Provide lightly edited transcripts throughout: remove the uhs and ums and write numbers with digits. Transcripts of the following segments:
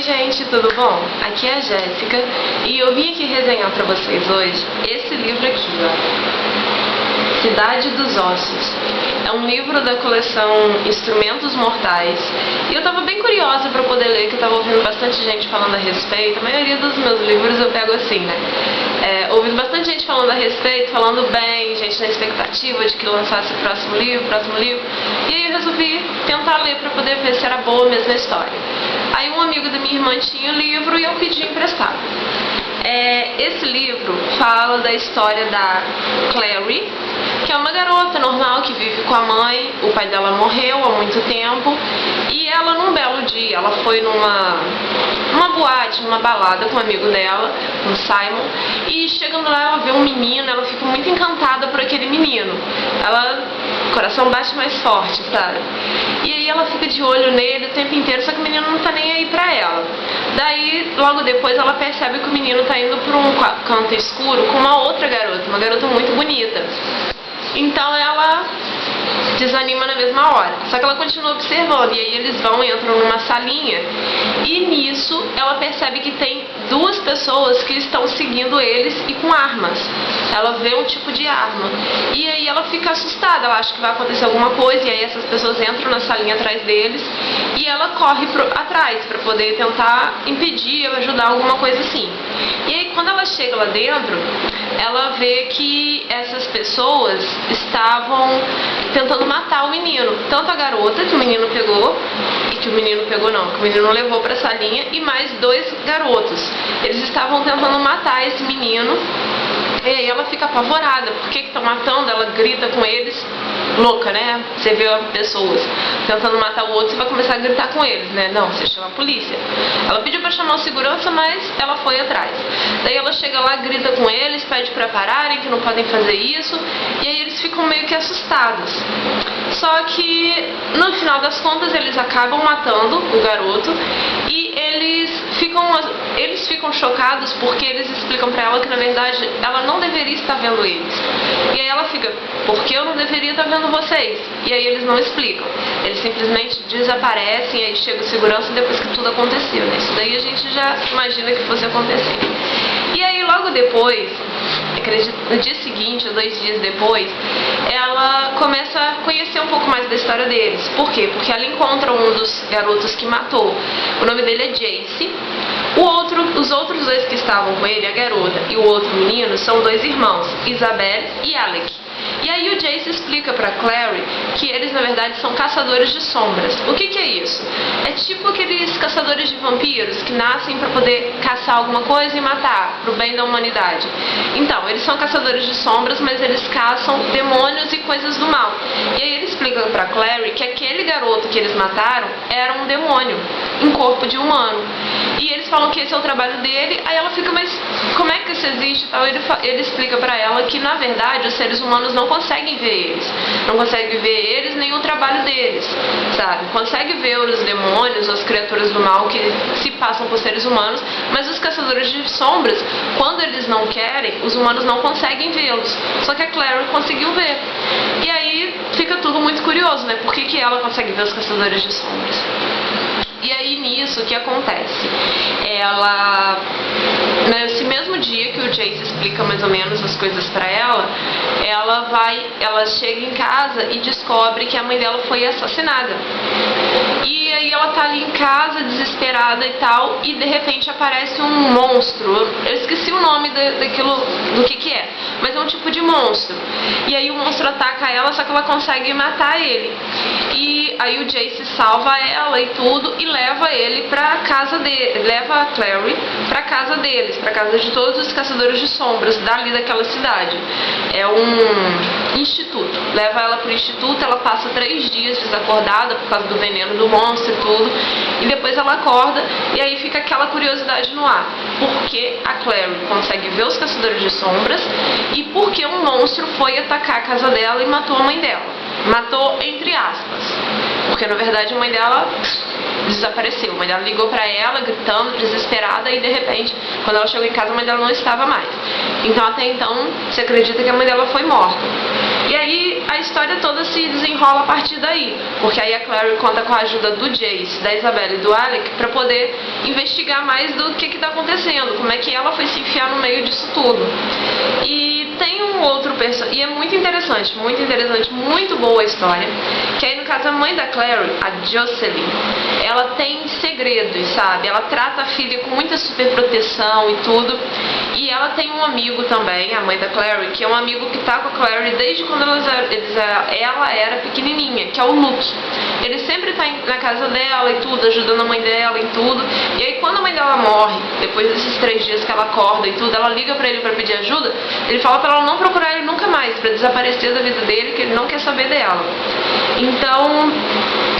gente, tudo bom? Aqui é a Jéssica e eu vim aqui resenhar pra vocês hoje esse livro aqui, ó, Cidade dos Ossos. É um livro da coleção Instrumentos Mortais e eu tava bem curiosa pra poder ler, que eu tava ouvindo bastante gente falando a respeito. A maioria dos meus livros eu pego assim, né? Ouvindo bastante gente falando a respeito, falando bem, gente na expectativa de que lançasse o próximo livro. E aí eu resolvi tentar ler pra poder ver se era boa mesmo a história. Aí um amigo da minha irmã tinha o livro e eu pedi emprestado. Esse livro fala da história da Clary, que é uma garota normal que vive com a mãe. O pai dela morreu há muito tempo e ela, num belo dia, ela foi numa boate, numa balada com um amigo dela, com o Simon, e chegando lá ela vê um menino, ela fica muito encantada por aquele menino. O coração bate mais forte, sabe? E aí ela fica de olho nele o tempo inteiro, só que o menino não tá nem aí pra ela. Daí, logo depois, ela percebe que o menino tá indo pra um canto escuro com uma outra garota, uma garota muito bonita. Então ela desanima na mesma hora, só que ela continua observando, e aí eles entram numa salinha, e nisso ela percebe que tem duas pessoas que estão seguindo eles e com armas. Ela vê um tipo de arma, e aí ela fica assustada, ela acha que vai acontecer alguma coisa, e aí essas pessoas entram na salinha atrás deles, e ela corre atrás para poder tentar impedir, ajudar, alguma coisa assim. E aí quando ela chega lá dentro, ela vê que essas pessoas estavam tentando matar o menino, tanto a garota que o menino pegou, que o menino levou pra salinha, e mais dois garotos. Eles estavam tentando matar esse menino, e aí ela fica apavorada. Por que estão matando? Ela grita com eles, louca, né? Você vê pessoas tentando matar o outro, você vai começar a gritar com eles, né? Não, você chama a polícia. Ela pediu pra chamar o segurança, mas ela foi atrás. Daí ela chega lá, grita com eles, pede pra pararem, que não podem fazer isso, e aí eles ficam meio que assustados. Só que, no final das contas, eles acabam matando o garoto, e eles ficam chocados porque eles explicam pra ela que, na verdade, ela não deveria estar vendo eles. E aí ela fica, por que eu não deveria estar vendo vocês? E aí eles não explicam. Eles simplesmente desaparecem, e aí chega o segurança depois que tudo aconteceu, né? Isso daí a gente já imagina que fosse acontecer. E aí logo depois, acredito, no dia seguinte ou 2 dias depois, ela começa a conhecer um pouco mais da história deles. Por quê? Porque ela encontra um dos garotos que matou. O nome dele é Jace. Os outros dois que estavam com ele, a garota e o outro menino, são 2 irmãos, Isabel e Alec. E aí o Jace explica pra Clary que eles, na verdade, são caçadores de sombras. O que é isso? É tipo aqueles caçadores de vampiros que nascem pra poder caçar alguma coisa e matar, pro bem da humanidade. Então, eles são caçadores de sombras, mas eles caçam demônios e coisas do mal. E aí ele explica pra Clary que aquele garoto que eles mataram era um demônio em corpo de humano. E eles falam que esse é o trabalho dele. Aí ela fica, mas como é que isso existe e tal? Ele explica pra ela que, na verdade, os seres humanos não conseguem ver eles. Não conseguem ver eles nem o trabalho deles, sabe? Consegue ver os demônios, as criaturas do mal que se passam por seres humanos, mas os caçadores de sombras, quando eles não querem, os humanos não conseguem vê-los. Só que a Clary conseguiu ver. E aí fica tudo muito curioso, né? Por que ela consegue ver os caçadores de sombras? E aí nisso, o que acontece? Nesse mesmo dia que o Jace explica mais ou menos as coisas pra ela, ela chega em casa e descobre que a mãe dela foi assassinada. E aí ela tá ali em casa, desesperada e tal, e de repente aparece um monstro. Eu esqueci o nome do que é, mas é um tipo de monstro. E aí o monstro ataca ela, só que ela consegue matar ele. E aí o Jace salva ela e tudo, e leva ele pra casa dele, leva a Clary pra casa deles, pra casa de todos os caçadores de sombras dali daquela cidade. É um instituto. Leva ela pro instituto, ela passa 3 dias desacordada por causa do veneno do monstro e tudo, e depois ela acorda, e aí fica aquela curiosidade no ar. Por que a Clary consegue ver os caçadores de sombras, e por que um monstro foi atacar a casa dela e matou a mãe dela? Matou entre aspas, porque na verdade a mãe dela desapareceu. A mãe dela ligou pra ela, gritando, desesperada, e de repente, quando ela chegou em casa, a mãe dela não estava mais. Então até então, se acredita que a mãe dela foi morta. E aí a história toda se desenrola a partir daí, porque aí a Clary conta com a ajuda do Jace, da Isabelle e do Alec para poder investigar mais do que está acontecendo, como é que ela foi se enfiar no meio disso tudo. E tem um outro personagem, e é muito interessante, muito boa a história, que aí no caso a mãe da Clary, a Jocelyn, ela tem segredos, sabe? Ela trata a filha com muita superproteção e tudo, e ela tem um amigo também, a mãe da Clary, que é um amigo que tá com a Clary desde quando ela era pequenininha, que é o Luke. Ele sempre tá na casa dela e tudo, ajudando a mãe dela em tudo, e aí quando a mãe dela morre, depois desses 3 dias que ela acorda e tudo, ela liga pra ele pra pedir ajuda, ele fala pra ela não procurar ele nunca mais, pra desaparecer da vida dele, que ele não quer saber dela. Então,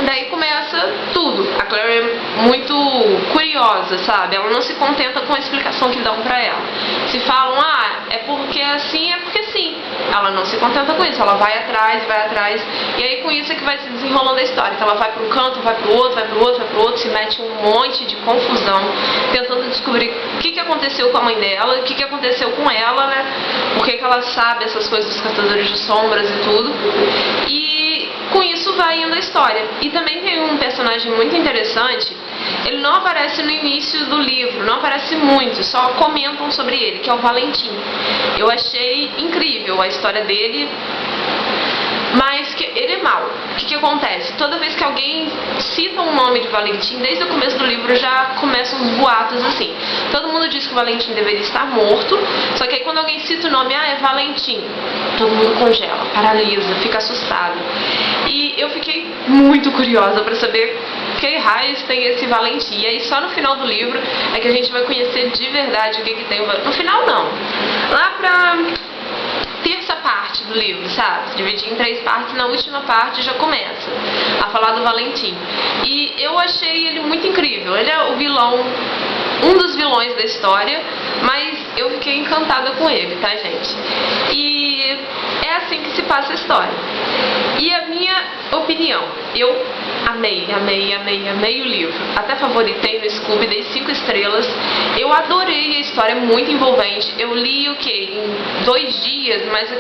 daí começa tudo. A Clary é muito curiosa, sabe? Ela não se contenta com a explicação que dão pra ela. Se falam, é porque assim, é porque sim. Ela não se contenta com isso, ela vai atrás, e aí com isso é que vai se desenrolando a história. Então ela vai pra um canto, vai pro outro, se mete um monte de confusão, tentando descobrir o que aconteceu com a mãe dela, o que aconteceu com ela, né? Por que ela sabe essas coisas dos caçadores de sombras e tudo. E com isso vai indo a história. E também tem um personagem muito interessante. Ele não aparece no início do livro, não aparece muito, só comentam sobre ele, que é o Valentim. Eu achei incrível a história dele, mas que ele é mau. O que acontece? Toda vez que alguém cita um nome de Valentim, desde o começo do livro já começam uns boatos assim. Todo mundo diz que o Valentim deveria estar morto, só que aí quando alguém cita o nome, é Valentim, todo mundo congela, paralisa, fica assustado. E eu fiquei muito curiosa para saber que raios tem esse Valentim. E aí só no final do livro é que a gente vai conhecer de verdade o que tem o Valentim. No final não, lá pra terça parte do livro, sabe? Dividir em 3 partes, na última parte já começa a falar do Valentim. E eu achei ele muito incrível. Ele é o vilão, um dos vilões da história, mas eu fiquei encantada com ele, tá, gente? E é assim que se passa a história. E a minha opinião, eu amei o livro. Até favoritei no Scooby, dei 5 estrelas. Eu adorei a história, é muito envolvente. Eu li o que? Em 2 dias, mas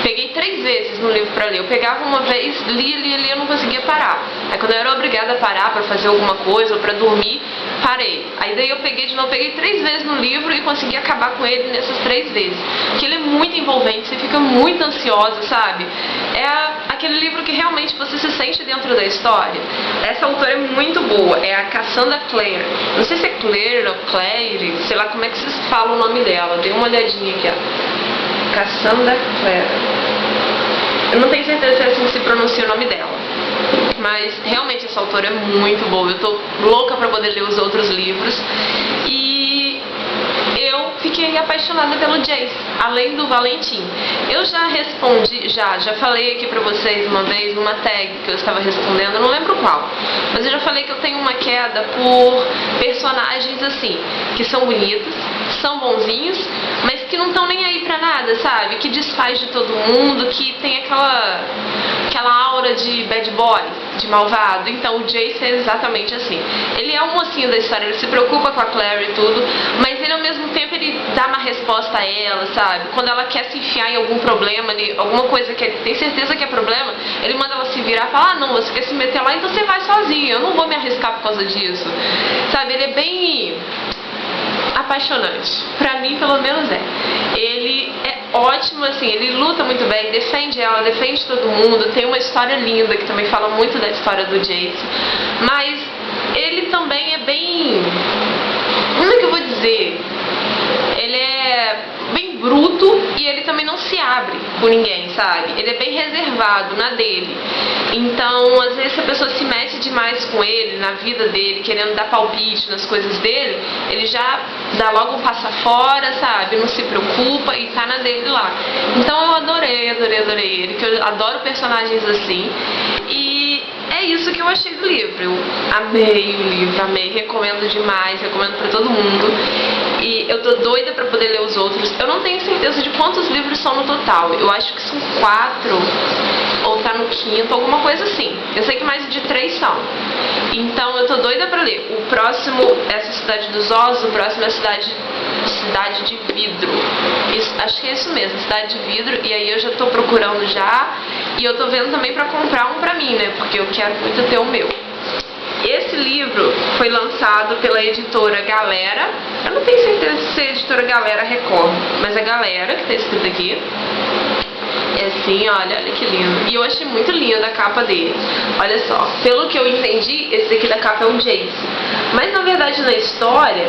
peguei 3 vezes no livro pra ler. Eu pegava uma vez, lia, eu não conseguia parar. Aí quando eu era obrigada a parar pra fazer alguma coisa ou pra dormir, parei. Aí daí eu peguei de novo, peguei 3 vezes no livro e consegui acabar com ele nessas 3 vezes. Porque ele é muito envolvente, você fica muito ansiosa, sabe? É aquele livro que realmente você se sente dentro da história. Essa autora é muito boa, é a Cassandra Clare. Não sei se é Clare ou Claire, sei lá como é que vocês falam o nome dela. Dei uma olhadinha aqui, ó. Cassandra Clare. Eu não tenho certeza se é assim que se pronuncia o nome dela. Mas realmente essa autora é muito boa. Eu tô louca pra poder ler os outros livros. E eu fiquei apaixonada pelo Jace, além do Valentim. Eu já respondi, já falei aqui pra vocês uma vez numa tag que eu estava respondendo, eu não lembro qual, mas eu já falei que eu tenho uma queda por personagens assim, que são bonitos, são bonzinhos, mas que não estão nem aí pra nada, sabe? Que desfaz de todo mundo, que tem aquela aura de bad boy, de malvado. Então o Jace é exatamente assim. Ele é o mocinho da história, ele se preocupa com a Clary e tudo, mas ele ao mesmo tempo ele dá uma resposta a ela, sabe? Quando ela quer se enfiar em algum problema, alguma coisa que ele tem certeza que é problema, ele manda ela se virar e fala, não, você quer se meter lá, então você vai sozinho, eu não vou me arriscar por causa disso, sabe? Ele é bem apaixonante, pra mim pelo menos é. Ele é ótimo, assim, ele luta muito bem, defende ela, defende todo mundo, tem uma história linda que também fala muito da história do Jace, mas ele também é bem, como é que eu vou dizer, ele é bem bruto e ele também não se abre com ninguém, sabe? Ele é bem reservado na dele. Então, às vezes, se a pessoa se mete demais com ele, na vida dele, querendo dar palpite nas coisas dele, ele já dá logo um passa fora, sabe? Não se preocupa e tá na dele lá. Então, eu adorei ele, que eu adoro personagens assim. E é isso que eu achei do livro. Eu amei o livro, amei, recomendo demais, recomendo pra todo mundo. E eu tô doida pra poder ler os outros. Eu não tenho certeza de quantos livros são no total. Eu acho que são 4 ou tá no quinto, alguma coisa assim. Eu sei que mais de 3 são. Então eu tô doida pra ler. O próximo é essa Cidade dos Ossos, o próximo é a Cidade de Vidro. Acho que é isso mesmo, Cidade de Vidro. E aí eu já tô procurando já. E eu tô vendo também pra comprar um pra mim, né? Porque eu quero muito ter o meu. Esse livro foi lançado pela editora Galera. Eu não tenho certeza se é a editora Galera Record, mas é Galera que tá escrito aqui. É assim, olha que lindo. E eu achei muito linda a capa dele. Olha só, pelo que eu entendi, esse daqui da capa é um Jace. Mas na verdade na história,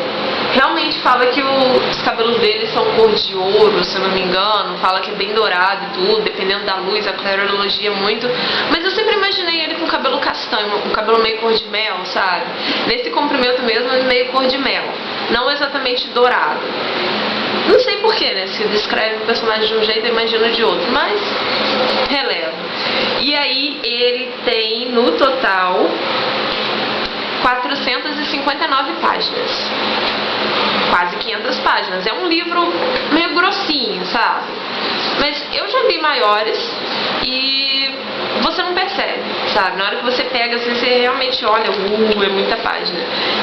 realmente fala que os cabelos dele são cor de ouro, se eu não me engano. Fala que é bem dourado e tudo, dependendo da luz, a clareira elogia muito. Mas eu sempre imaginei ele com cabelo castanho, um cabelo meio cor de mel, sabe? Nesse comprimento mesmo, meio cor de mel. Não exatamente dourado. Não sei porquê, né? Se descreve o personagem de um jeito, eu imagino de outro, mas relevo. E aí ele tem, no total, 459 páginas. Quase 500 páginas. É um livro meio grossinho, sabe? Mas eu já vi maiores e você não percebe, sabe? Na hora que você pega, assim, você realmente olha, é muita página.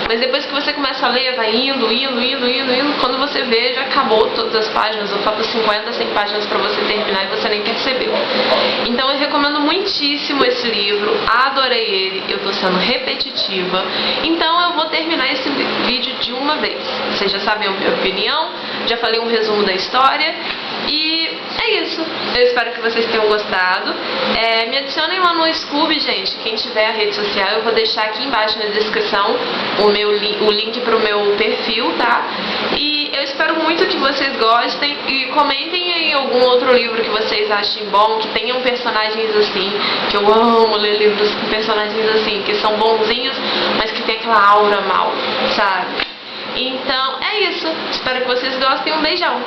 Mas depois que você começa a ler, vai indo, quando você vê, já acabou todas as páginas, ou falta 50, 100 páginas pra você terminar e você nem percebeu. Então eu recomendo muitíssimo esse livro, adorei ele, eu tô sendo repetitiva, então eu vou terminar esse vídeo de uma vez. Vocês já sabem a minha opinião, já falei um resumo da história, e é isso. Eu espero que vocês tenham gostado. Me adicionem lá no Scooby, gente. Quem tiver a rede social, eu vou deixar aqui embaixo na descrição o link pro meu perfil, tá? E eu espero muito que vocês gostem e comentem aí algum outro livro que vocês achem bom, que tenham personagens assim, que eu amo ler livros com personagens assim, que são bonzinhos, mas que tem aquela aura mal, sabe? Então é isso. Espero que vocês gostem. Um beijão!